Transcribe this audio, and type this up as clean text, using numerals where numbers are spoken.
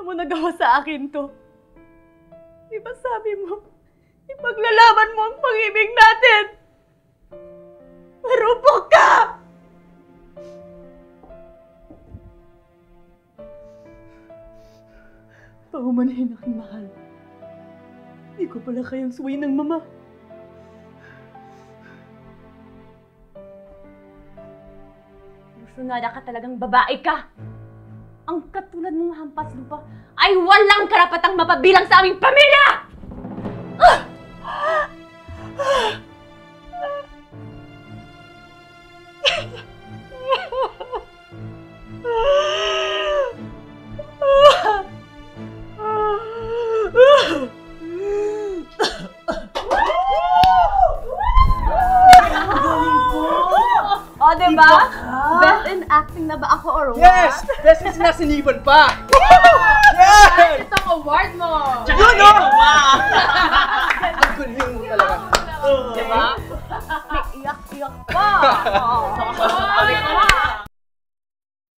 mo nagawa sa akin to? Di ba sabi mo, ipaglalaban mo ang pag-ibig natin? Marupok ka! Paumanhin aking mahal. Di ko pala kayang suwayin ng mama. Lusyonada ka talagang babae ka! Ang katulad mong hampas lupa ay walang karapatang mapabilang sa aming pamilya! O, diba? Best in acting na ba ako or what? Yes! Best in sinasiniban pa! Yes! Itong award mo! Yun, no? Ang galing mo talaga. Diba? May iyak-iyak pa!